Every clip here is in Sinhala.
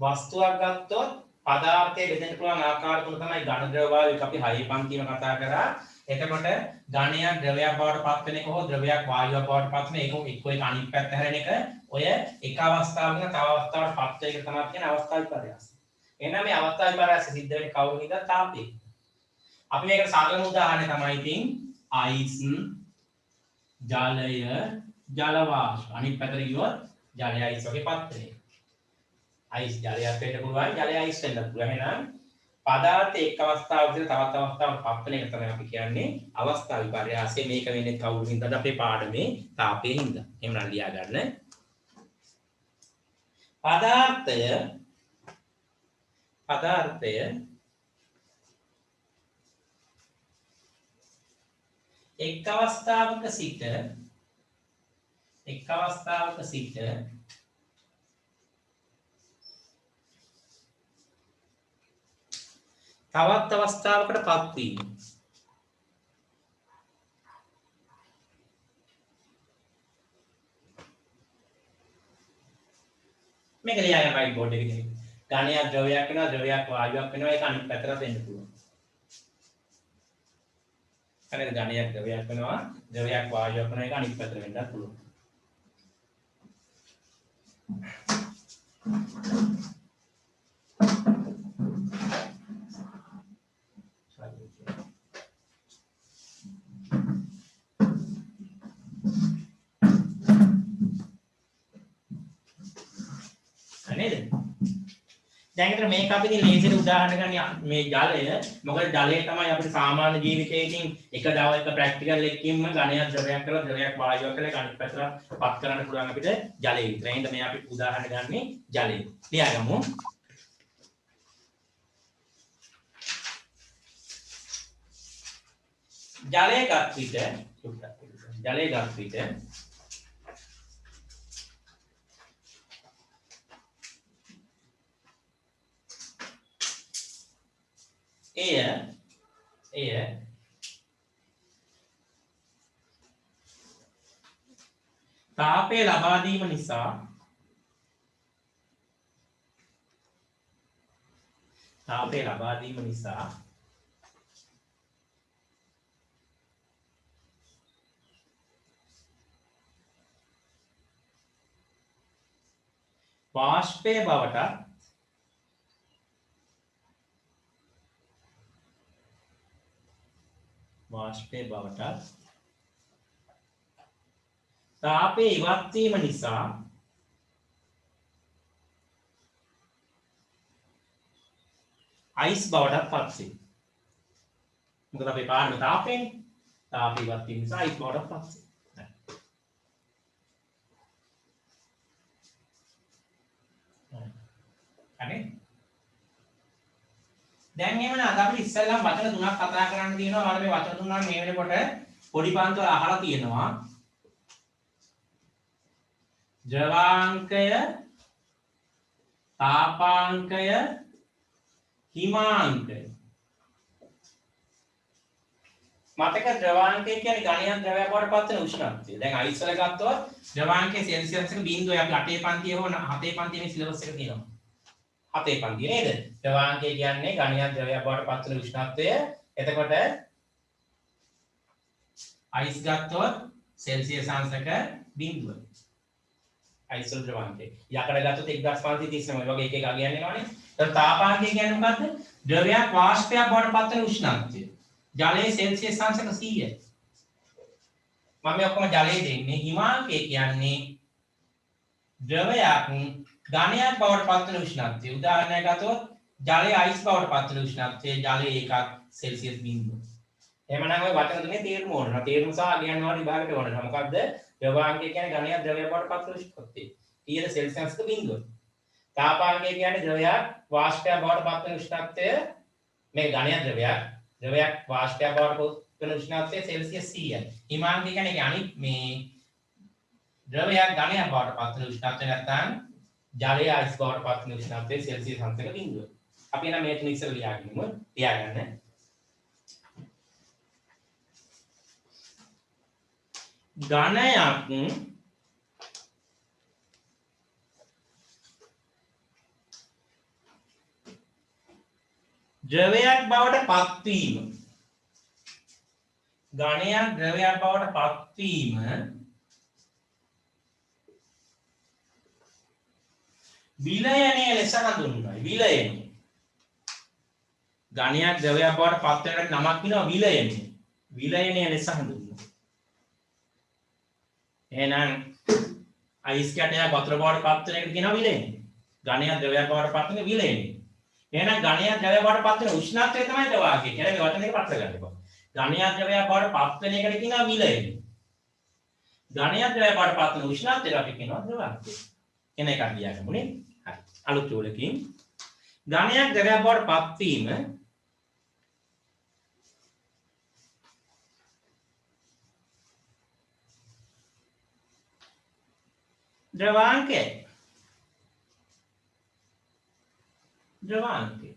වස්තුවක් ගත්තොත් පදාර්ථයේ බෙදෙන්න පුළුවන් ආකාර තුන තමයි ඝන ද්‍රව වායු අපි හයේ පන්තිම කතා කරා. එතකොට ඝනයක් ද්‍රවයක් බවට පත් වෙන එක හෝ ද්‍රවයක් වායුවක් බවට පත් වෙන එක එක්ක එක අනිත් පැත්ත හැරෙන එක ඔය එක අවස්ථාවකින් තව අවස්ථාවකට පත් වෙන එක තමයි කියන අවස්ථා විපර්යාසය. එහෙනම් මේ අවස්ථා විපර්යාසය සිද්ධ වෙන්නේ කවුරුන්ද? තාපේ. අපි මේකට සරලම උදාහරණය තමයි ඉතින් අයිස් ජලය ජල වාෂ්ප අනිත් පැත්තට ගියොත් ජලය අයිස් වගේ පත් වෙන එක. අයිස් ජලයක් වෙන්න පුළුවන් ජලය අයිස් වෙන්න පුළුවන්. එහෙනම් පදාර්ථ එක් අවස්ථාවක තවත් අවස්ථාවකට පත් වෙන එක තමයි අපි කියන්නේ අවස්ථා විපර්යාසය. මේක වෙන්නේ කවුරු හින්දාද? අපේ පාඩමේ තාපයේ හින්දා. එහෙනම් ලියා ගන්න. පදාර්ථය එක් අවස්ථාවක සිට තවත් අවස්ථාවකට පත්වීම. මේක ලියාගන්න වයිට් බෝඩ් එකේ. ඝනයක් ද්‍රවයක් වෙනවා, ද්‍රවයක් වායුවක් වෙනවා. ඒක අනිත් පැත්තට වෙන්න පුළුවන්. හරිද? ඝනයක් ද්‍රවයක් වෙනවා, ද්‍රවයක් වායුවක් වෙනවා. ඒක අනිත් පැත්තට වෙන්නත් පුළුවන්. දැන් විතර මේක අපි ඉතින් ලේසියට උදාහරණ ගන්න මේ ජලය. මොකද ජලය තමයි අපිට සාමාන්‍ය ජීවිතයේ එක දවසක ප්‍රැක්ටිකල් එකකින්ම ඝනයක් ද්‍රවයක් කරලා ද්‍රවයක් වායුවක් කරලා අනිත් පැත්තට පත් කරන්න පුළුවන් අපිට ජලය විතර. එහෙනම් මේ අපි උදාහරණ ගන්නේ ජලය. ලියාගමු. ජලය ගත් විට එය තාපය ලබා දීම නිසා වාෂ්පය බවට තාපය ඉවත් වීම නිසා අයිස් බවට පත් වේ. මොකද අපේ පාඩම තාපයනේ. තාපය ඉවත් වීම නිසා අයිස් බවට පත් වේ. හරි. දැන් එහෙමනම් අද අපිට ඉස්සෙල්ලාම වචන තුනක් කතා කරන්න තියෙනවා. මම මේ වචන තුනක් මේ වෙනකොට පොඩි පන්තිවල අහලා තියෙනවා. ද්‍රවාංකය, තාපාංකය, හිමාංකය. මතක ද්‍රවාංකය කියන්නේ ඝනයක් ද්‍රවයක් බවට පත් වෙන උෂ්ණත්වය. දැන් අයිස් වල ගත්තොත් ද්‍රවාංකයේ සෙල්සියස් එක බිංදුවයි. අපි 8 පන්තියේ හෝ 7 පන්තියේ මේ සිලබස් එක තියෙනවා. 7 පන්තිය නේද? ද්‍රවාංකය කියන්නේ ඝනයක් ද්‍රවයක් බවට පත් වෙන උෂ්ණත්වය. එතකොට අයිස් ගත්තොත් සෙල්සියස් අංශක බිංදුවයි. අයිස් වල ද්‍රවාංකය. යකඩ ගත්තොත් 1539 වගේ එක එක අගයන් එනවනේ. එතකොට තාපාංකය කියන්නේ මොකද්ද? ද්‍රවයක් වාෂ්පයක් බවට පත් වෙන උෂ්ණත්වය. ජලයේ සෙල්සියස් අංශක 100යි. මම මේ ඔක්කොම ජලයේ දෙන්නේ. හිමාංකය කියන්නේ ද්‍රවයක් ඝනයක් බවට පත් වෙන උෂ්ණත්වය. උදාහරණයක් ගත්තොත් ජලයේ අයිස් බවට පත් වෙන උෂ්ණත්වය ජලයේ එකක් සෙල්සියස් බිංදුව. එහෙමනම් ඔය වචන තුනේ තේරුම ඕන. තේරුම සහ අගයන් වල විභාගයට ඕන. මොකද්ද? ද්‍රවාංකය කියන්නේ ඝනයක් ද්‍රවයක් බවට පත් වෙන උෂ්ණත්වය. කීයද සෙල්සියස්ක බිංදුව. තාපාංකය කියන්නේ ද්‍රවයක් වාෂ්පයක් බවට පත් වෙන උෂ්ණත්වය. මේ ඝනයක් ද්‍රවයක් වාෂ්පයක් බවට පත් වෙන උෂ්ණත්වය සෙල්සියස් 100යි. හිමාංකය කියන්නේ අනිත් මේ ද්‍රවයක් ඝනයක් බවට පත් වෙන උෂ්ණත්වය නැත්නම් ජලයේ අයිස් බවට පත් වෙන උෂ්ණත්වය සෙල්සියස් අංශක බිංදුව. අපි එන මේ තුන ඉස්සර ලියාගනිමු. ලියාගන්න. ද්‍රවයක් බවට පත්වීම. ඝනයක් ද්‍රවයක් බවට පත්වීම විලයනය ලෙස හඳුන්වනවා. විලයනය. ඝනයක් ද්‍රවයක් බවට පත් වෙනකට නමක් කියනවා විලයනය. විලයනය ලෙස හඳුන්වනවා. එහෙනම් අයිස් කැටයක් වතුර බවට පත් වෙන එකට කියනවා විලයනය. ඝනයක් ද්‍රවයක් බවට පත් වෙන විලයනය. එහෙනම් ඝනයක් ද්‍රවයක් බවට පත් වෙන උෂ්ණත්වය තමයි ද්‍රවාංකය කියලා මේ වචන දෙක පටල ගන්න එපා. ඝනයක් ද්‍රවයක් බවට පත් වෙන එකට කියනවා විලයනය. ඝනයක් ද්‍රවයක් බවට පත් වෙන උෂ්ණත්වයට අපි කියනවා ද්‍රවාංකය. එන එකක් ලියාගමුනේ. හරි. අලුත් චෝලකින් ඝනයක් ද්‍රවයක් බවට පත් වීම ද්‍රවාංකය. ද්‍රවාංකය.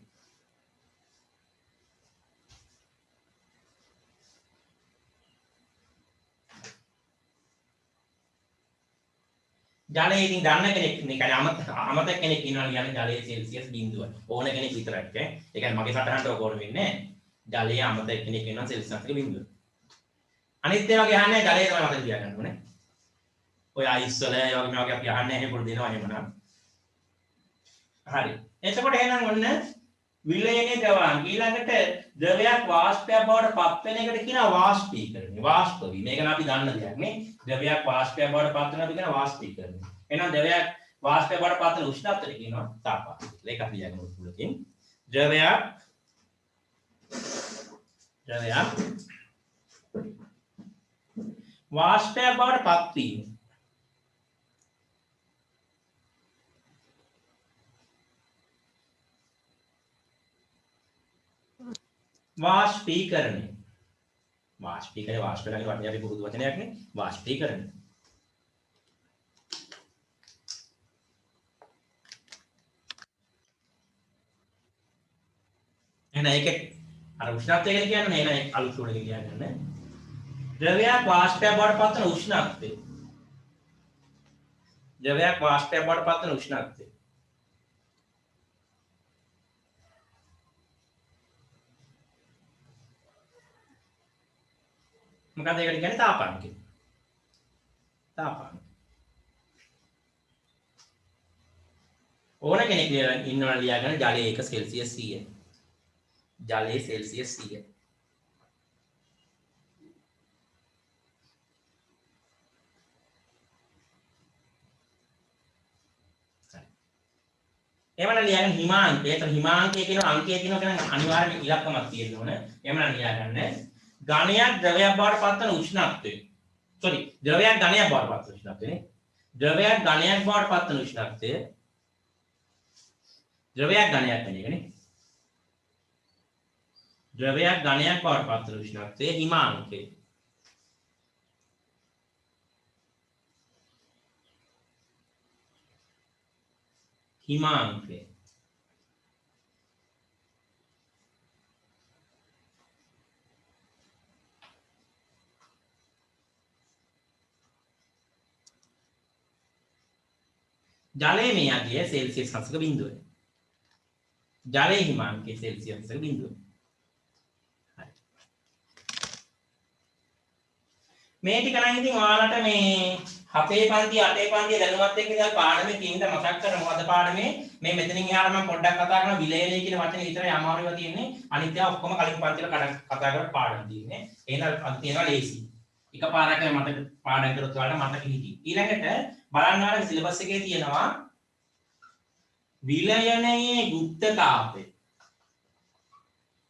ජලයේ ඉතින් දන්න කෙනෙක් නිකන් අමතක කෙනෙක් ඉන්නවා කියන්නේ ජලයේ සෙල්සියස් බිඳුව. ඕන කෙනෙක් විතරක් ඈ. ඒ කියන්නේ මගේ සටහනට ඕක ඕන වෙන්නේ නැහැ. ජලයේ අමතක කෙනෙක් ඉන්නවා සෙල්සියස් එක බිඳුව. අනිත් ඒවා ගහන්නේ ජලයේ තමයි මතක තියාගන්න ඕනේ. ඔය අයිස් වල ඒ වගේ මේවා අපි අහන්නේ නැහැ පොඩි දෙනවා එහෙමනම්. හරි. එතකොට එහෙනම් ඔන්න විලයනයේ ද්‍රවාංග ඊළඟට ද්‍රවයක් වාෂ්පයක් බවට පත් වෙන එකට කියනවා වාෂ්පීකරණය. වාෂ්ප වීම. මේක නම් අපි දන්න දෙයක් නේ. ද්‍රවයක් වාෂ්පයක් බවට පත් වෙනවා කියනවා වාෂ්පීකරණය. එහෙනම් ද්‍රවයක් වාෂ්පයක් බවට පත් වෙන උෂ්ණත්වයට කියනවා තාපමානය. ඒක අපි ලියගමු පුලකින්. ද්‍රවයක් වාෂ්පයක් බවට පත් වීම. වාෂ්පීකරණය. වාෂ්පීකරණය වාෂ්පීකරණය වටේ අපි පුරුදු වචනයක් නේ. වාෂ්පීකරණය. එහෙනම් ඒකේ අර උෂ්ණත්වය කියලා කියන්නේ එහෙනම් අලුත් උඩ කියන්නේ. ද්‍රවයක් වාෂ්පයක් බවට පත් වෙන උෂ්ණත්වය. ද්‍රවයක් වාෂ්පයක් බවට පත් වෙන උෂ්ණත්වය. මොකද ඒකට කියන්නේ තාපාංකය. තාපාංකය. ඕන කෙනෙක් ඉන්නවා ලියාගෙන ජලයේ 1 සෙල්සියස් 100යි. ජලයේ සෙල්සියස් 100යි. එමනම් ලියාගෙන හිමාංකය. ඒතර හිමාංකය කියන අංකය කියනවා කියන්නේ අනිවාර්යයෙන් ඉලක්කමක් තියෙන්න ඕන. එමනම් ලියාගන්න ඝනයක් ද්‍රවයක් බවට පත් වෙන උෂ්ණත්වය. ද්‍රවයක් ඝනයක් බවට පත් වෙන උෂ්ණත්වය නේ. ද්‍රවයක් ඝනයක් බවට පත් වෙන උෂ්ණත්වය. ද්‍රවයක් ඝනයක් වෙන එක නේ. ද්‍රවයක් ඝනයක් බවට පත් වෙන උෂ්ණත්වය හිමාංකය. හිමාංකය. ජලයේ මේ අගය සෙල්සියස් 7ක බිඳුවයි. ජලයේ හිමාංකය සෙල්සියස් 7ක බිඳුවයි. හරි. මේ ටික නම් ඉතින් ඔයාලට මේ 7 පන්ති 8 පන්ති දැනුමත් එක්ක ඉඳලා පාඩමේ තියෙන මතක් කර මොකද පාඩමේ මේ මෙතනින් එහාට මම පොඩ්ඩක් කතා කරන විලයනය කියන වචනේ විතරයි අමාරුව තියෙන්නේ. අනිත් ඒවා ඔක්කොම කලින් පන්තිවල කතා කරලා පාඩම් තියෙන්නේ. එහෙනම් අද තියෙනවා ලේසි. එකපාරක් මතක පාඩම් කරොත් ඔයාලට මතක හිටියි. ඊළඟට බලන්න ඔයාලගේ සිලබස් එකේ තියෙනවා විලයනයේ ගුප්තතාපය.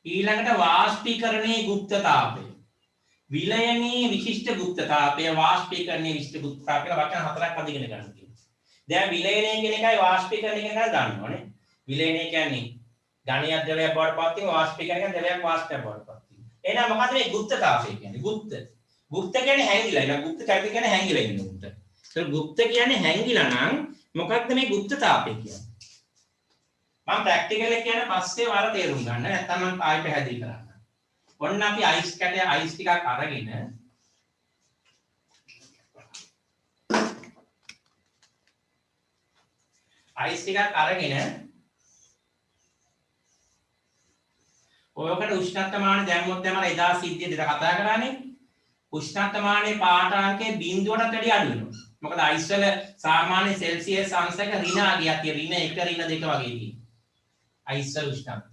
ඊළඟට වාෂ්පීකරණයේ ගුප්තතාපය. විලයනයේ විශිෂ්ට ගුප්තතාපය, වාෂ්පීකරණයේ විශිෂ්ට ගුප්තතාපය කියලා වචන හතරක් අද ඉගෙන ගන්න තියෙනවා. දැන් විලයනය කියන එකයි වාෂ්පීකරණය කියන එකයි දන්නවනේ. විලයනය කියන්නේ ඝනයක් ද්‍රවයක් බවට පත් වීම, වාෂ්පීකරණය කියන්නේ ද්‍රවයක් වාෂ්පයක් බවට පත් වීම. එහෙනම් මොකද මේ ගුප්තතාපය කියන්නේ? ගුප්ත කියන්නේ හැංගිලා. ඒක ගුප්ත චරිත කියන්නේ හැංගිලා ඉන්න උන්ට. ඒක ගුප්ත කියන්නේ හැංගිලා නම් මොකක්ද මේ ගුප්තතාපය කියන්නේ? මම ප්‍රැක්ටිකල් එක කියන පස්සේ ඔයාලා තේරුම් ගන්න. නැත්නම් මම ආයෙ පැහැදිලි කරන්න. ඔන්න අපි අයිස් කැටය අයිස් ටිකක් අරගෙන ඔයකට උෂ්ණත්වමාන දැම්මොත් තමයි එදා සිද්ධිය දෙක කතා කරන්නේ. උෂ්ණත්වමානයේ පාඨාංකයේ බිඳුවටත් වැඩි අඩු වෙනවා. මොකද අයිස් වල සාමාන්‍ය සෙල්සියස් අංශක ඍණ ආගියක් තියෙන ඍණ 1 ඍණ 2 වගේ තියෙනවා. අයිස් වල උෂ්ණත්වය.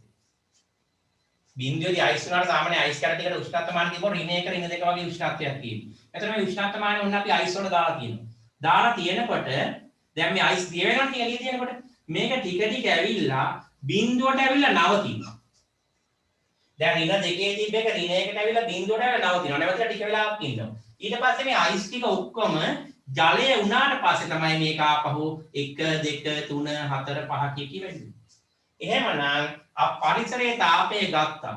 බිඳුවේදී අයිස් වලට සාමාන්‍ය අයිස් කැරටිකට උෂ්ණත්වමාන කියපුවා ඍණ 1 ඍණ 2 වගේ උෂ්ණත්වයක් තියෙනවා. එතකොට මේ උෂ්ණත්වමානය ඔන්න අපි අයිස් වල දාලා තියෙනවා. දාලා තියෙනකොට දැන් මේ අයිස් දිය වෙනවා ටික එළිය තියෙනකොට මේක ටික ටික ඇවිල්ලා බිඳුවට ඇවිල්ලා නවතිනවා. දැන් ඍණ 2 තිබ්බ එක ඍණ 1ට ඇවිල්ලා බිඳුවට ඇවිල්ලා නවතිනවා. නැවතිලා ටික වෙලාවක් ඉන්නවා. ඊට පස්සේ මේ අයිස් ටික ඔක්කොම ජලය උනාට පස්සේ තමයි මේක ආපහු 1 2 3 4 5 කිය වෙන්නේ. එහෙමනම් පරිසරයේ තාපය ගත්තා.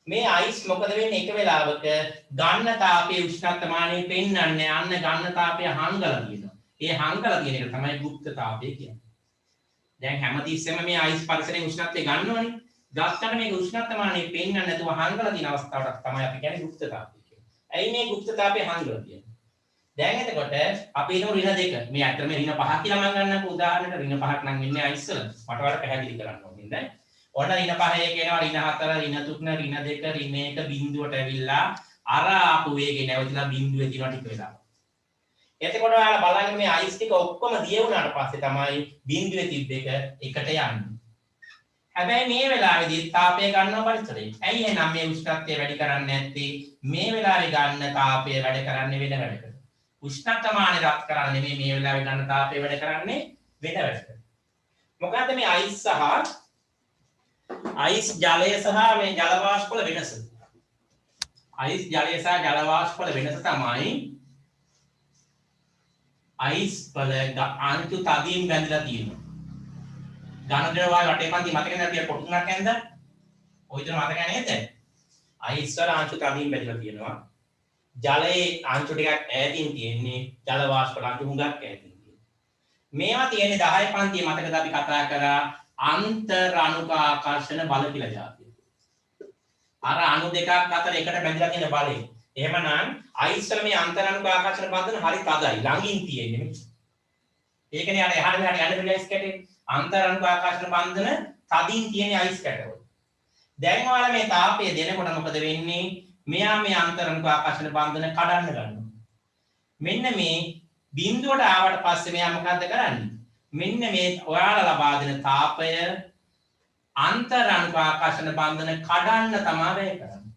මේ අයිස් මොකද වෙන්නේ එක වෙලාවක ගන්න තාපයේ උෂ්ණත්වමානය පෙන්වන්නේ අන්න ගන්න තාපය හංගලා තියෙනවා. ඒ හංගලා තියෙන එක තමයි ගුප්ත තාපය කියන්නේ. දැන් හැමතිස්සෙම මේ අයිස් පරිසරයේ උෂ්ණත්වය ගන්නවනේ. ගත්තට මේක උෂ්ණත්වමානය පෙන්වන්නේ නැතුව හංගලා තියෙන අවස්ථාවට තමයි අපි කියන්නේ ගුප්ත තාපය කියන්නේ. ඇයි මේ ගුප්ත තාපය හංගලා තියෙන්නේ? දැන් එතකොට අපි හිතමු ඍණ 2. මේ ඇත්තටම ඍණ 5 කියලා මම ගන්නකො උදාහරණයක් ඍණ 5ක් නම් වෙන්නේ අයිස් වල. මට ඔයාලට පැහැදිලි කරන්න ඕනේ නේද? ඔන්න ඍණ 5 කියනවා ඍණ 4 ඍණ 3 ඍණ 2 ඍණ 1 බිඳුවට ඇවිල්ලා අර ආපු වේගේ නැවතිලා බිඳුවේ තියෙනවා ටික වෙලාවක්. එතකොට ඔයාලා බලන්න මේ අයිස් ටික ඔක්කොම දිය වුණාට පස්සේ තමයි බිඳුවේ තිබ්බ එක එකට යන්නේ. හැබැයි මේ වෙලාවේදී තාපය ගන්නව පරිසරේ. ඇයි එහෙනම් මේ උෂ්ණත්වය වැඩි කරන්නේ නැත්තේ? මේ වෙලාවේ ගන්න තාපය වැඩ කරන්නේ වෙන වැඩකට. උෂ්ණත්වමානය රත් කරන්නේ නෙමෙයි මේ වෙලාවේ ගන්න තාපය වැඩ කරන්නේ වෙන වැඩකට. මොකද්ද මේ අයිස් සහ අයිස් ජලය සහ මේ ජල වාෂ්ප වල වෙනස? අයිස් ජලය සහ ජල වාෂ්ප වල වෙනස තමයි අයිස් වල අණු තදින් බැඳලා තියෙනවා. ඝන ද්‍රවය වටේ පන්ති මතක නේද අපි පොටු තුනක් ඇඳ? ඔය විතර මතක නේද? අයිස් වල අණු තදින් බැඳලා තියෙනවා. ජලයේ අංශු ටිකක් ඈතින් තියෙන්නේ ජල වාෂ්ප අංශු හුඟක් ඈතින් තියෙන්නේ. මේවා තියෙන්නේ 10 පන්තියේ මතකද අපි කතා කරා අන්තර් අණුක ආකර්ෂණ බල කියලා જાතිය. අර අණු දෙකක් අතර එකට බැඳලා තියෙන බලය. එහෙමනම් අයිස් වල මේ අන්තර් අණුක ආකර්ෂණ බන්ධන හරි තදයි ළඟින් තියෙන්නේ. ඒකනේ අර එහාට මෙහාට යන්න බැරි අයිස් කැටේ. අන්තර් අණුක ආකර්ෂණ බන්ධන තදින් තියෙන අයිස් කැටවල. දැන් ඔයාලා මේ තාපය දෙනකොට මොකද වෙන්නේ? මෙයා මේ අන්තර් අණුක ආකර්ෂණ බන්ධන කඩන්න ගන්නවා. මෙන්න මේ බිඳුවට ආවට පස්සේ මෙයා මොකද්ද කරන්නේ? මෙන්න මේ ඔයාලා ලබා දෙන තාපය අන්තර් අණුක ආකර්ෂණ බන්ධන කඩන්න තමයි වෙ කරන්නේ.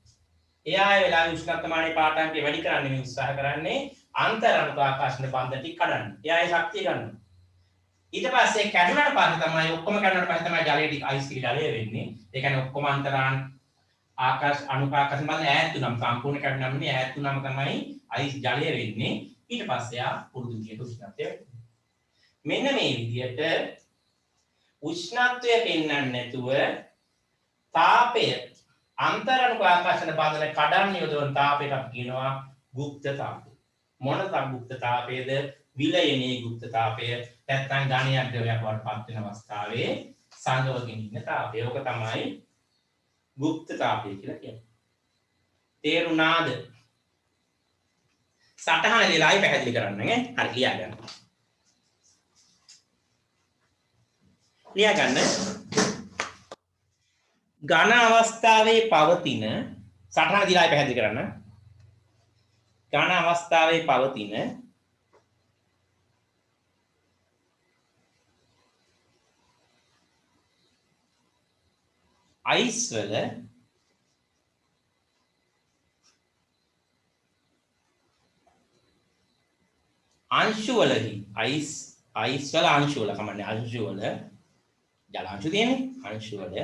එයා ඒ වෙලාවේ උෂ්ණත්වමානයේ පාඨාංකය වැඩි කරන්න මේ උත්සාහ කරන්නේ අන්තර් අණුක ආකර්ෂණ බන්ධන ටික කඩන්න. එයා ඒ ශක්තිය ගන්නවා. ඊට පස්සේ කැඩුණාට පස්සේ තමයි ඔක්කොම කැඩුණාට පස්සේ තමයි ජලයේ ටික අයිස් ටික ජලය වෙන්නේ. ඒ කියන්නේ ඔක්කොම අන්තරාන් ආකාශ අණුකාකාශ බඳ ඈත් වුණාම සම්පූර්ණ කැඩුණාම නේ ඈත් වුණාම තමයි අයිස් ජලය වෙන්නේ. ඊට පස්සේ ආ පුරුදු විදියට උෂ්ණත්වය වෙනවා. මෙන්න මේ විදියට උෂ්ණත්වය පෙන්වන්න නැතුව තාපය අන්තර් අණුක ආකර්ෂණ බන්ධන කඩන්න යොදවන තාපයට අපි කියනවා ගුප්ත තාපය. මොන ගුප්ත තාපයද? විලයනේ ගුප්ත තාපය. නැත්නම් ඝනයක් ද්‍රවයක් වඩපත් වෙන අවස්ථාවේ සංගවගෙන ඉන්න තාපය. ඕක තමයි ගුප්ත තාපය කියලා කියන්නේ. තේරුණාද? සටහන දෙලායි පැහැදිලි කරන්න ඈ. හරි ලියා ගන්න. ලියා ගන්න. ඝන අවස්ථාවේ පවතින සටහන දිලායි පැහැදිලි කරන්න. ඝන අවස්ථාවේ පවතින අයිස් වල අංශු වලදී අයිස් වල අංශු වල කමන්නේ අංශු වල ජල අංශු තියෙන්නේ අංශු වල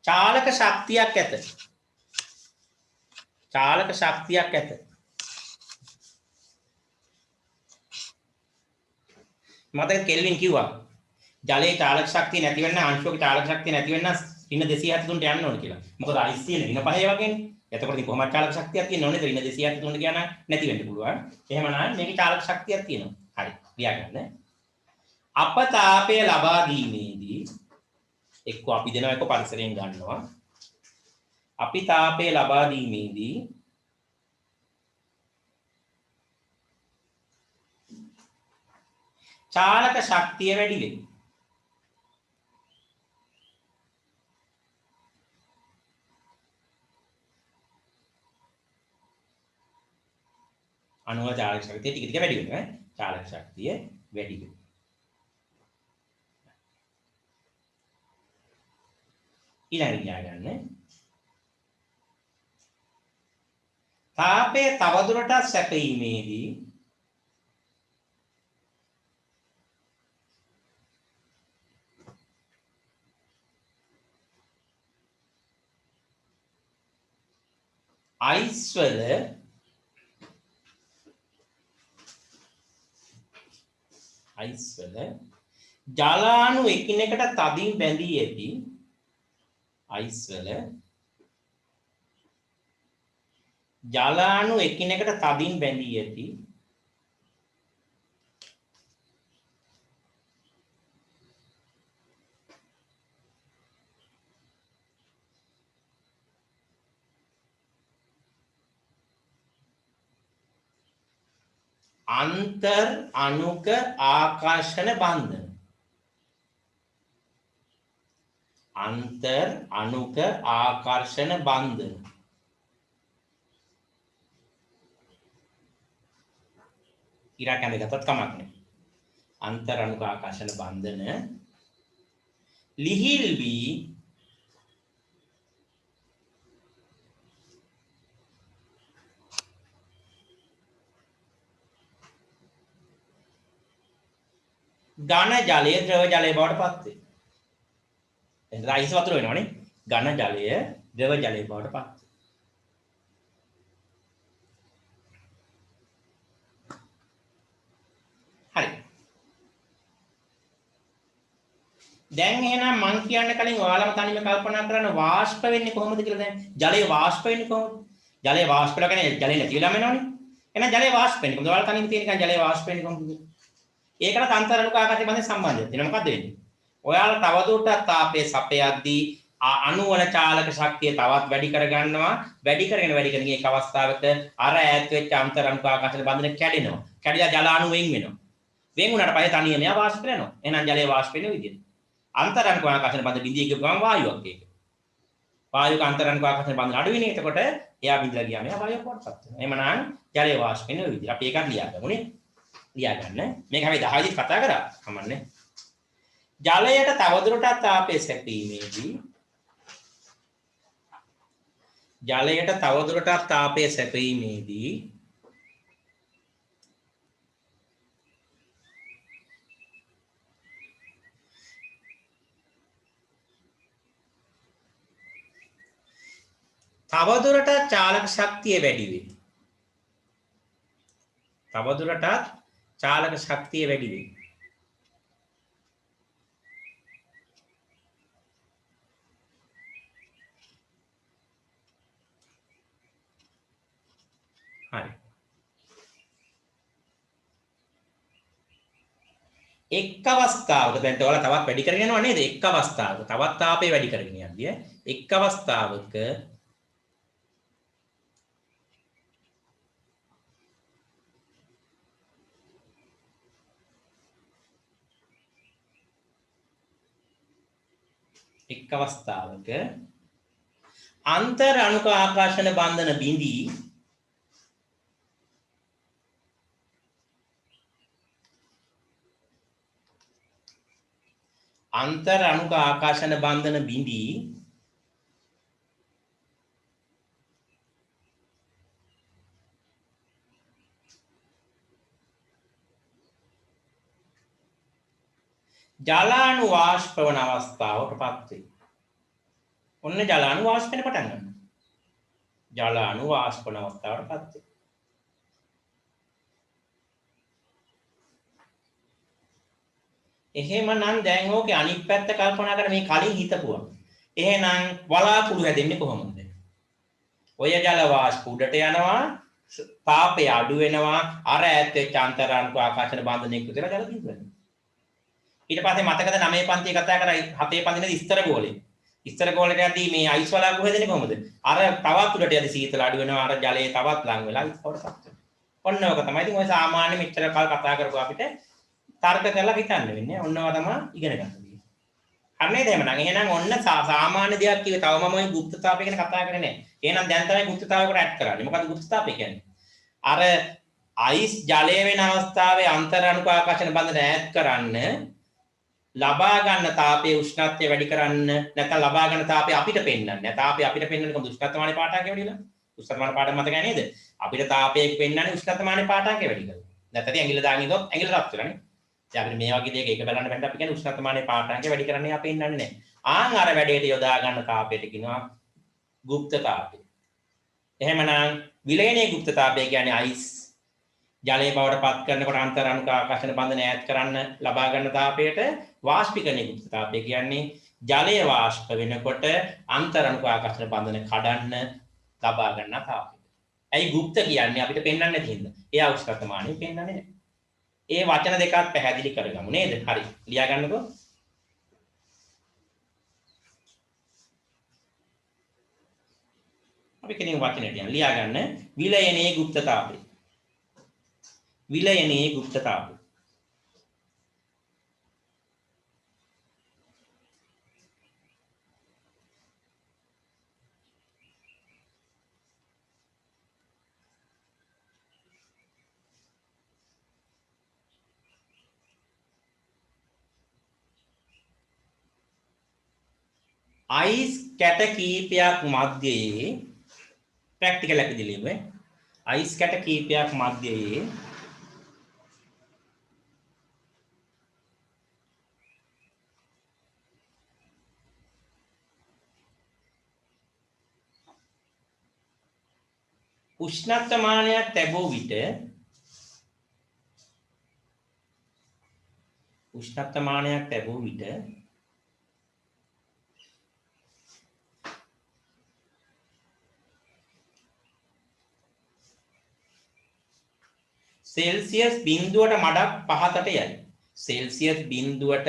චාලක ශක්තියක් ඇත. චාලක ශක්තියක් ඇත. මතක කෙල්වින් කිව්වා ජලයේ චාලක ශක්තිය නැති වෙන්න අංශුවක චාලක ශක්තිය නැති වෙන්න ඍණ 273ට යන්න ඕනේ කියලා. මොකද අයිස් තියෙන ඍණ 5 වගේනේ. එතකොට ඉතින් කොහොමද චාලක ශක්තියක් තියෙන්න ඕනේ? ඍණ 273 කියන නැති වෙන්න පුළුවන්. එහෙමනම් මේකේ චාලක ශක්තියක් තියෙනවා. හරි. ලියාගන්න. අප තාපය ලබා දීමේදී එක්ක අපි දෙනවා එක්ක පරිසරයෙන් ගන්නවා. අපි තාපය ලබා දීමේදී චාලක ශක්තිය වැඩි වෙනවා. අණු වල චාලක ශක්තිය ටික ටික වැඩි වෙනවා. චාලක ශක්තිය වැඩි වෙනවා. ඊළඟට ගියාගන්න. තාපය තවදුරටත් සැපීමේදී අයිස් වල ජලාණු එකිනෙකට තදින් බැඳී ඇති අයිස් වල ජලාණු එකිනෙකට තදින් බැඳී ඇති अंतर अणुक आकर्षण बंधन अंतर अणुक आकर्षण बंधन ඉරා කැඳ ගත්තත් කමක් නැහැ. अंतर अणुक आकर्षण बंधन ලිහිල් වී ඝන ජලය ද්‍රව ජලය බවට පත් වේ. එහෙනම් අයිස් වතුර වෙනවනේ. ඝන ජලය ද්‍රව ජලය බවට පත් වේ. හරි. දැන් එහෙනම් මං කියන්න කලින් ඔයාලම තනියම කල්පනා කරන්න වාෂ්ප වෙන්නේ කොහොමද කියලා දැන්. ජලය වාෂ්ප වෙන්නේ කොහොමද? ජලය වාෂ්ප වෙලා කියන්නේ ජලය නැති වෙලාම වෙනවනේ. එහෙනම් ජලය වාෂ්ප වෙන්නේ කොහොමද? ඔයාලා තනියම තියෙන එක ජලය වාෂ්ප වෙන්නේ කොහොමද? ඒකට අන්තර අණුක ආකාශය මැද සම්බන්ධයක් තියෙනවා. මොකද්ද වෙන්නේ? ඔයාලා තවදුරටත් තාපයේ සපයද්දී අණු වල චාලක ශක්තිය තවත් වැඩි කරගන්නවා. වැඩි කරගෙන මේක අවස්ථාවක අර ඈත් වෙච්ච අන්තර අණුක ආකාශයේ බඳින කැඩෙනවා. කැඩිලා ජල අණු වෙන් වෙනවා. වෙන් වුණාට පස්සේ තනියම එයා වාෂ්ප වෙනවා. එහෙනම් ජලය වාෂ්ප වෙන විදිහට. අන්තර අණුක ආකාශයේ බඳින බිඳී ගිය ගමන් වායුවක් ඒක. වායුක අන්තර අණුක ආකාශයේ බඳින අඩු වෙන. එතකොට එයා බිඳලා ගියාම එයා වායුවක් වඩපත් වෙනවා. එහෙමනම් ජලය වාෂ්ප වෙන විදිහ. අපි ඒකත් ලියාගමුනේ. ලියා ගන්න. මේක හැබැයි 10 විදිහට කතා කරා. කමන්නේ. ජලයට තවදුරටත් තාපය සැපීමේදී තවදුරටත් චාලක ශක්තිය වැඩි වේ. චාලක ශක්තිය වැඩි වේ. හරි. එක් අවස්ථාවක දැන් ඔයාලා තවත් වැඩි කරගෙන යනවා නේද? එක් අවස්ථාවක තවත් තාපය වැඩි කරගෙන යද්දී එක් අවස්ථාවක अंतर अणुक आकर्षण बंधन बिंदी अंतर अणुक आकर्षण बंधन बिंदी ජලාණු වාෂ්ප වන අවස්ථාවකටපත් වේ. ඔන්න ජලාණු වාෂ්ප වෙන පටන් ගන්නවා. ජලාණු වාෂ්ප වන අවස්ථාවකටපත් වේ. එහෙමනම් දැන් ඕකේ අනිත් පැත්ත කල්පනා කරලා මේ කලින් හිතපුවා. එහෙනම් වලාකුළු හැදෙන්නේ කොහොමද? ඔය ජල වාෂ්ප උඩට යනවා, තාපය අඩු වෙනවා, අර ඈත් වෙච්ච අන්තර අණුක ආකර්ෂණ බන්ධනය එකතු වෙලා ජල බිඳ වෙනවා. ඊට පස්සේ මතකද 9 පන්තියේ කතා කරා 7 පන්තියේ ඉස්තර ගෝලේ. ඉස්තර ගෝලේට යද්දී මේ අයිස් වලාකුළු හැදෙන්නේ කොහොමද? අර තවත් උඩට යද්දී සීතල අඩු වෙනවා, අර ජලයේ තවත් ලං වෙලා ඉස්තවටපත් වෙනවා. ඔන්න ඔක තමයි. ඉතින් ඔය සාමාන්‍ය මෙච්චර කල් කතා කරපුවා අපිට තර්ක කරලා හිතන්න වෙන්නේ. ඔන්න ඔවා තමයි ඉගෙන ගන්න තියෙන්නේ. හරි නේද? එහෙනම් ඔන්න සාමාන්‍ය දෙයක් කිව්වේ තව මම ওই গুপ্তතාවය ගැන කතා කරන්නේ නැහැ. එහෙනම් දැන් තමයි গুপ্তතාවයකට ඇඩ් කරන්නේ. මොකද්ද গুপ্তතාවය කියන්නේ? අර අයිස් ජලය වෙන අවස්ථාවේ අන්තර් අණුක ආකර්ෂණ බන්ධන ඈත් කරන්න ලබා ගන්න තාපයේ උෂ්ණත්වය වැඩි කරන්න නැත්නම් ලබා ගන්න තාපය අපිට පෙන්වන්නේ. තාපය අපිට පෙන්වන්නේ කොහොමද? උෂ්ණත්වමානයේ පාඨාංකය වැඩිලා. උෂ්ණත්වමාන පාඨ මතක නේද? අපිට තාපයේ පෙන්වන්නේ උෂ්ණත්වමානයේ පාඨාංකය වැඩි කරලා. නැත්නම් ඇඟිල්ල දාගෙන ඉඳොත් ඇඟිල්ල රත් වෙලානේ. ඉතින් අපිට මේ වගේ දෙයක එක බලන්න බැන්න අපි කියන්නේ උෂ්ණත්වමානයේ පාඨාංකය වැඩි කරන්නේ අපි පෙන්වන්නේ නැහැ. ආන් අර වැඩේට යොදා ගන්න තාපයට කියනවා গুপ্ত තාපය. එහෙමනම් විලයනයේ গুপ্ত තාපය කියන්නේ අයිස් ජලය බවට පත් කරනකොට අන්තර් අණුක ආකර්ෂණ බන්ධන ඈත් කරන්න ලබා ගන්න තාපයට වාෂ්පීකරණයේ গুপ্ত තාපය කියන්නේ ජලය වාෂ්ප වෙනකොට අන්තර් අණුක ආකර්ෂණ බන්ධන කඩන්න ලබා ගන්න තාපය. ඇයි গুপ্ত කියන්නේ අපිට පෙන්වන්නේ නැති හින්දා. එයා උෂ්ණත්වමානය පෙන්වන්නේ නැහැ. ඒ වචන දෙකක් පැහැදිලි කරගමු නේද? හරි. ලියා ගන්නකෝ. අපි කෙනෙක් වචනයට යන ලියා ගන්න විලයනයේ গুপ্ত තාපය. විලයනයේ গুপ্ত තාපය. අයිස් කැට කීපයක් මැදයේ ප්‍රැක්ටිකල් එකදී ලියුවේ අයිස් කැට කීපයක් මැදයේ උෂ්ණත්වමානයක් ලැබුව විට සෙල්සියස් බිඳුවට මඩක් පහතට යයි. සෙල්සියස් බිඳුවට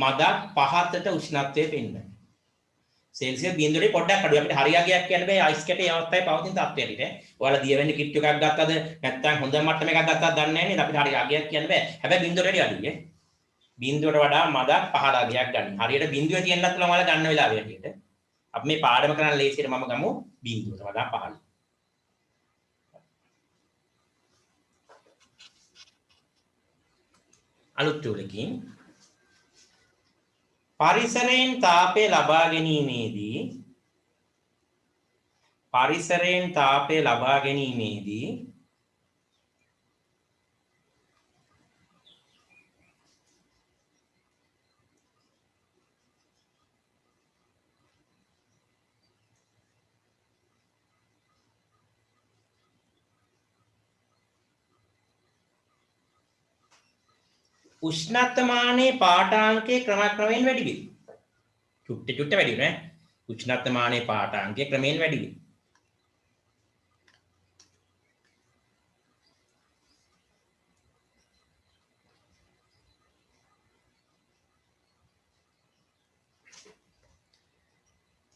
මඩක් පහතට උෂ්ණත්වය පෙන්වනවා. සෙල්සියස් බිඳුවේ පොඩ්ඩක් අඩුයි. අපිට හරියගයක් කියන්න බෑ අයිස් කැටේ අවස්ථාවේ පවතින තත්ත්වයට. ඔයාලා දියවෙන්න කිට් එකක් ගත්තද නැත්නම් හොඳ මට්ටම එකක් ගත්තද දන්නේ නැහැ නේද? අපිට හරියගයක් කියන්න බෑ. හැබැයි බිඳුවට වැඩි අඩුයි. බිඳුවට වඩා මඩක් 15ක් ගන්න. හරියට බිඳුවේ තියෙන්නත් පුළුවන් ඔයාලා ගන්න වෙලාවෙ හැටියට. අපි මේ පාඩම කරන්න ලේසියට මම ගමු බිඳුවට වඩා 15. අලුත් ටූලකින් පරිසරයෙන් තාපය ලබා ගැනීමේදී උෂ්ණත්වමානයේ පාඨාංකයේ ක්‍රමයෙන් වැඩි වෙයි. චුට්ට වැඩි වෙනවා ඈ. උෂ්ණත්වමානයේ පාඨාංකයේ ක්‍රමයෙන් වැඩි වෙයි.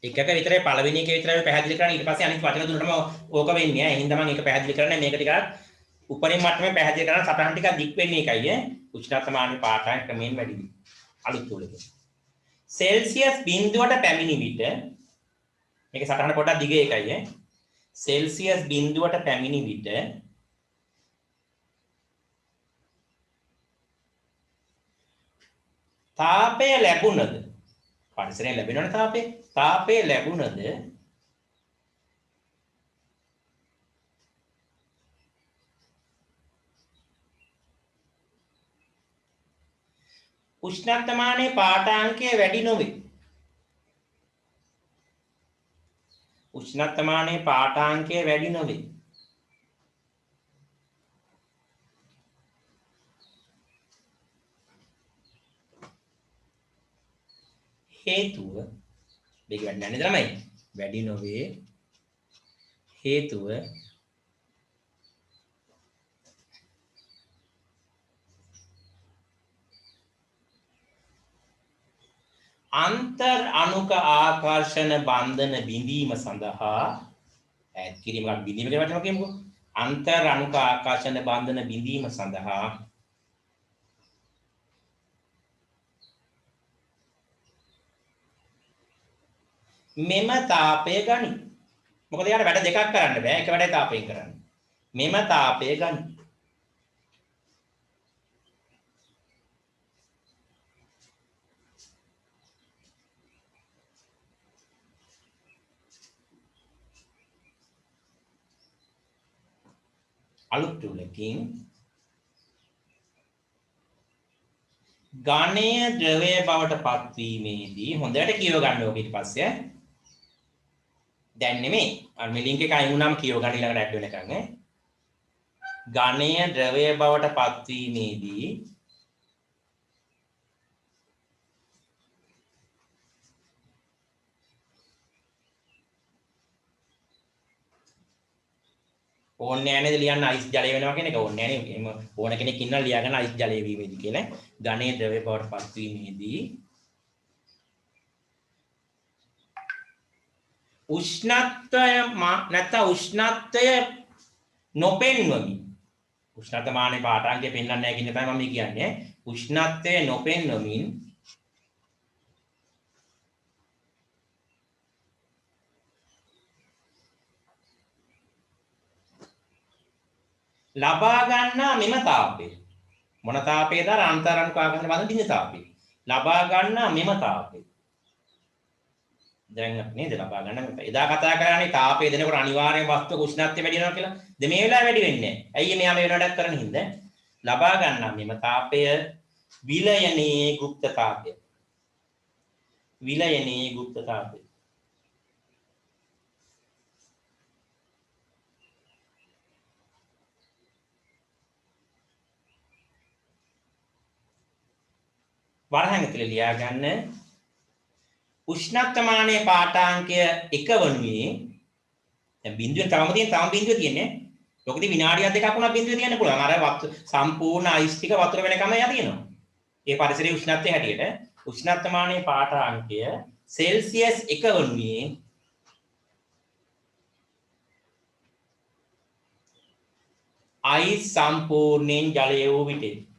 එකක විතරයි පළවෙනි එකේ විතරයි පැහැදිලි කරන්නේ ඊට පස්සේ අනිත් වචන තුනටම ඕක වෙන්නේ ඈ. එහෙනම් මම ඒක පැහැදිලි කරන්නේ මේක ටිකක් උපරිම මට්ටමේ පැහැදිලි කරන සටහන් ටිකක් දික් වෙන්නේ එකයි ඈ. උෂ්ණත්වමානයේ පාඨාංක ක්‍රමයෙන් වැඩි වෙයි. අලුත් ටූලක. සෙල්සියස් බිඳුවට පැමිණි විට මේක සටහන පොඩ්ඩක් දිගේ එකයි ඈ. සෙල්සියස් බිඳුවට පැමිණි විට තාපය ලැබුණද පරිසරයෙන් ලැබෙනවනේ තාපය ලැබුණද උෂ්ණත්වමානයේ පාඨාංකය වැඩි නොවේ. උෂ්ණත්වමානයේ පාඨාංකය වැඩි නොවේ. හේතුව මේක වැඩි නැහැ නේද ළමයි? වැඩි නොවේ හේතුව අන්තර් අණුක ආකර්ෂණ බන්ධන බිඳීම සඳහා ඈත් කිරීමකට බිඳීම කියන වචන කියමුකෝ. අන්තර් අණුක ආකර්ෂණ බන්ධන බිඳීම සඳහා මෙම තාපය ගනි. මොකද යාට වැඩ දෙකක් කරන්න බෑ. එක වැඩයි තාපයෙන් කරන්නේ. මෙම තාපය ගනි. අලුත් ටූලකින් ඝනය ද්‍රවය බවට පත්වීමේදී හොඳට කියව ගන්න ඕක ඊට පස්සේ දැන් නෙමෙයි අර මේ ලින්ක් එක අයින් වුණාම කියව ගන්න ඊළඟට ඇඩ් වෙනකන් ඝනය ද්‍රවය බවට පත්වීමේදී ඕන්නේ නැහැ නේද ලියන්න අයිස් ජලය වෙනවා කියන එක ඕන්නේ නැහැ නේ. එහෙම ඕන කෙනෙක් ඉන්නවා ලියා ගන්න අයිස් ජලය වීමේදී කියලා. ඝනයේ ද්‍රව්‍ය බවට පත්වීමේදී උෂ්ණත්වය නැත්නම් උෂ්ණත්වය නොපෙන්වමින් උෂ්ණතමානයේ පාඨාංකය පෙන්වන්නේ නැහැ කියන තමයි මම කියන්නේ. උෂ්ණත්වය නොපෙන්වමින් ලබා ගන්නා මෙම තාපය මොන තාපයේද අන්තරාණු කාගන්න බඳ දින තාපය ලබා ගන්නා මෙම තාපය දැන් නේද ලබා ගන්න එදා කතා කරන්නේ තාපය දෙනකොට අනිවාර්යයෙන් වස්තුවේ උෂ්ණත්වය වැඩි වෙනවා කියලා දැන් මේ වෙලාවේ වැඩි වෙන්නේ නැහැ ඇයි මෙයා මේ වෙන වැඩක් කරන හින්දා ලබා ගන්නා මෙම තාපය විලයනයේ ගුප්ත තාපය විලයනයේ ගුප්ත තාපය වරහන් ඇතුලේ ලියා ගන්න උෂ්ණත්වමානයේ පාඨාංකය 1 වනුයේ දැන් බිඳුවෙන් තවම බිඳුව තියෙන්නේ. ලෝකෙදී විනාඩියක් දෙකක් වුණා බිඳුව තියන්න පුළුවන්. අර සම්පූර්ණ අයිස් ටික වතුර වෙනකම යදිනවා. ඒ පරිසරයේ උෂ්ණත්වය හැටියට උෂ්ණත්වමානයේ පාඨාංකය සෙල්සියස් 1 වනුයේ අයිස් සම්පූර්ණයෙන් ජලය වූ විට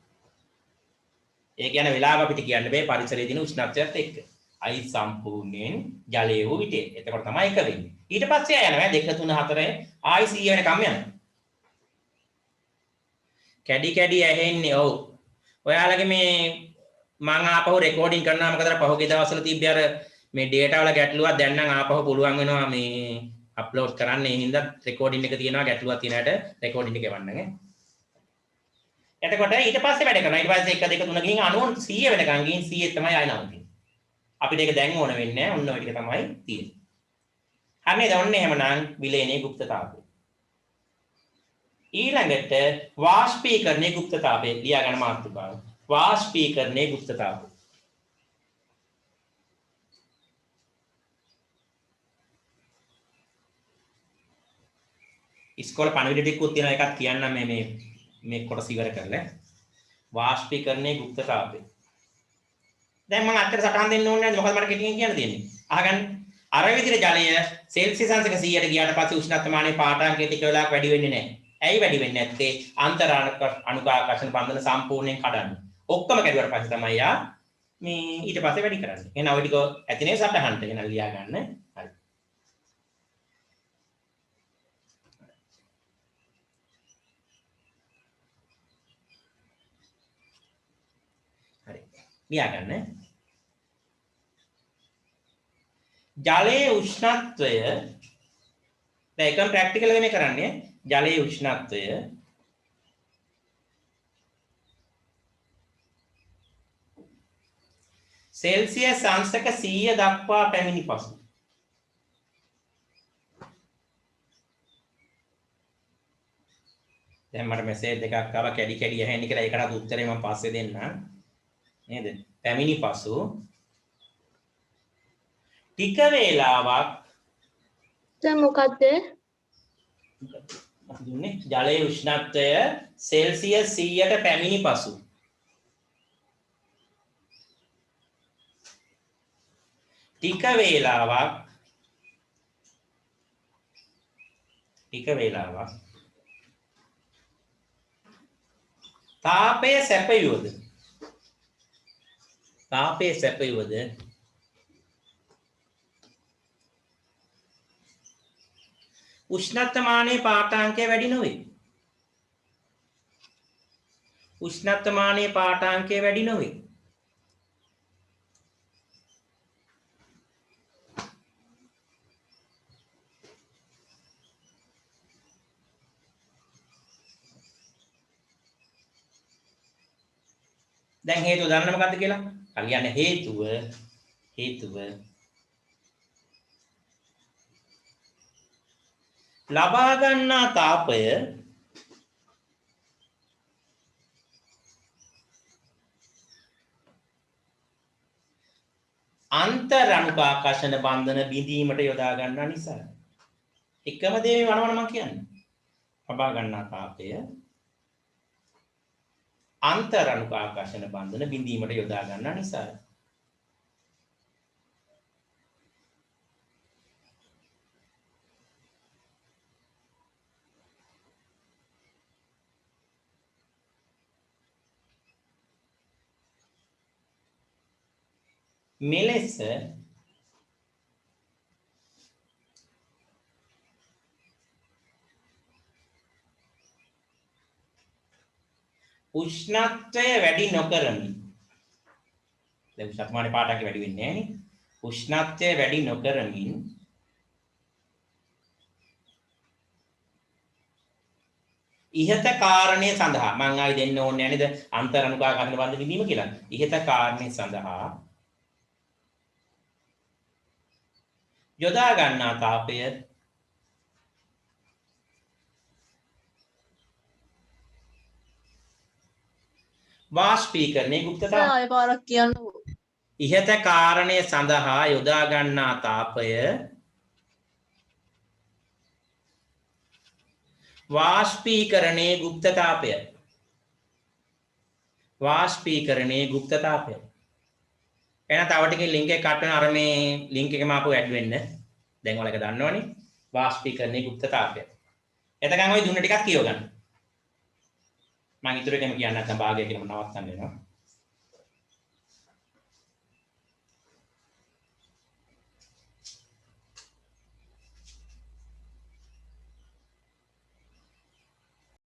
ඒ කියන්නේ වෙලාව අපිට කියන්න බෑ පරිසරයේ දින උෂ්ණත්වයත් එක්ක. අයිස් සම්පූර්ණයෙන් ජලය වූ විට. එතකොට තමයි එක වෙන්නේ. ඊට පස්සේ යනවා 2 3 4 ආයි 100 වෙනකම් යනවා. කැඩි කැඩි ඇහෙන්නේ ඔව්. ඔයාලගේ මේ මම ආපහු රෙකෝඩින් කරනවා මොකද අර පහුගිය දවස්වල තිබ්බ අර මේ ඩේටා වල ගැටලුවක් දැන් නම් ආපහු පුළුවන් වෙනවා මේ අප්ලෝඩ් කරන්න. ඒ හින්දා රෙකෝඩින් එක තියෙනවා ගැටලුවක් තියෙන හැට රෙකෝඩින් එක එවන්න නේ. එතකොට ඊට පස්සේ වැඩ කරනවා. ඊට පස්සේ 1 2 3 ගිහින් 90 100 වෙනකන් ගිහින් 100 තමයි ආය නවතින්නේ. අපිට ඒක දැන් ඕන වෙන්නේ නැහැ. ඔන්න ඔය ටික තමයි තියෙන්නේ. හරිද? ඔන්න එහෙමනම් විලයනයේ ගුප්තතාවය. ඊළඟට වාෂ්පීකරණයේ ගුප්තතාවය ලියා ගන්න මාතෘකාව. වාෂ්පීකරණයේ ගුප්තතාවය. ඉස්කෝලේ පණිවිඩ ටිකකුත් තියෙනවා එකක් කියන්නම් මේ කොටස ඉවර කරලා. වාෂ්පීකරණයේ ගුප්තතාවය. දැන් මම අත්තර සටහන් දෙන්න ඕනේ නැහැ. මොකද මට කෙටියෙන් කියන්න තියෙන්නේ. අහගන්න. අර විදිහට ජලය සෙල්සියස් අංශක 100ට ගියාට පස්සේ උෂ්ණත්වමානයේ පාඨාංකය ටික වෙලාවක් වැඩි වෙන්නේ නැහැ. ඇයි වැඩි වෙන්නේ නැත්තේ? අනුකාකර්ෂණ බන්ධන සම්පූර්ණයෙන් කඩන්නේ. ඔක්කොම කැඩුවාට පස්සේ තමයි යා මේ ඊට පස්සේ වැඩි කරන්නේ. එහෙනම් ඔය ටික ඇතිනේ සටහනට. එහෙනම් ලියා ගන්න. හරි. හරි. ලියා ගන්න. ජලයේ උෂ්ණත්වය දැන් එකම ප්‍රැක්ටිකල් එක මේ කරන්නේ ජලයේ උෂ්ණත්වය සෙල්සියස් අංශක 100 දක්වා පැමිණි පසු දැන් මට මෙසේජ් එකක් ආවා කැඩි කැඩි ඇහෙන්නේ කියලා ඒකටත් උත්තරේ මම පස්සේ දෙන්නම් නේද පැමිණි පසු ටික වේලාවක් දැන් මොකද්ද දුන්නේ ජලයේ උෂ්ණත්වය සෙල්සියස් 100ට පැමිණි පසු ටික වේලාවක් තාපය සැපයුවද උෂ්ණත්වමානයේ පාඨාංකය වැඩි නොවේ. දැන් හේතුව දන්නව මොකද්ද කියලා? අපි කියන්නේ හේතුව ලබා ගන්නා තාපය අන්තර් අණුකාකර්ෂණ බන්ධන බිඳීමට යොදා ගන්නා නිසා. එකම දේ මේ වනවන මම කියන්නේ. ලබා ගන්නා තාපය අන්තර් අණුකාකර්ෂණ බන්ධන බිඳීමට යොදා ගන්නා නිසා. මෙලෙස උෂ්ණත්වය වැඩි නොකරමින් දැන් උෂ්ණත්වමානේ පාටක් වැඩි වෙන්නේ නැහැ නේ. උෂ්ණත්වය වැඩි නොකරමින් ඉහත කාරණය සඳහා මම ආයි දෙන්න ඕනේ නේද අන්තර් අණුකාකර්ෂණ බන්ධ බිඳීම කියලා. ඉහත කාරණය සඳහා යොදා ගන්නා තාපය වාෂ්පීකරණයේ ගුප්තතාවය. ආයෙ පාරක් කියන්නකෝ. ඉහත කාරණය සඳහා යොදා ගන්නා තාපය වාෂ්පීකරණයේ ගුප්තතාවය. වාෂ්පීකරණයේ ගුප්තතාවය. එහෙනම් තව ටිකකින් link එක කට් වෙන අර මේ link එකම ආපහු ඇඩ් වෙන්න. දැන් ඔයාලා ඒක දන්නවනේ. වාෂ්පීකරණයේ ගුප්තතාවය. එතකන් ওই දුන්න ටිකක් කියව ගන්න. මම ඊටු එකම කියන්න නැත්නම් භාගය කියලා නවත්තන්න වෙනවා.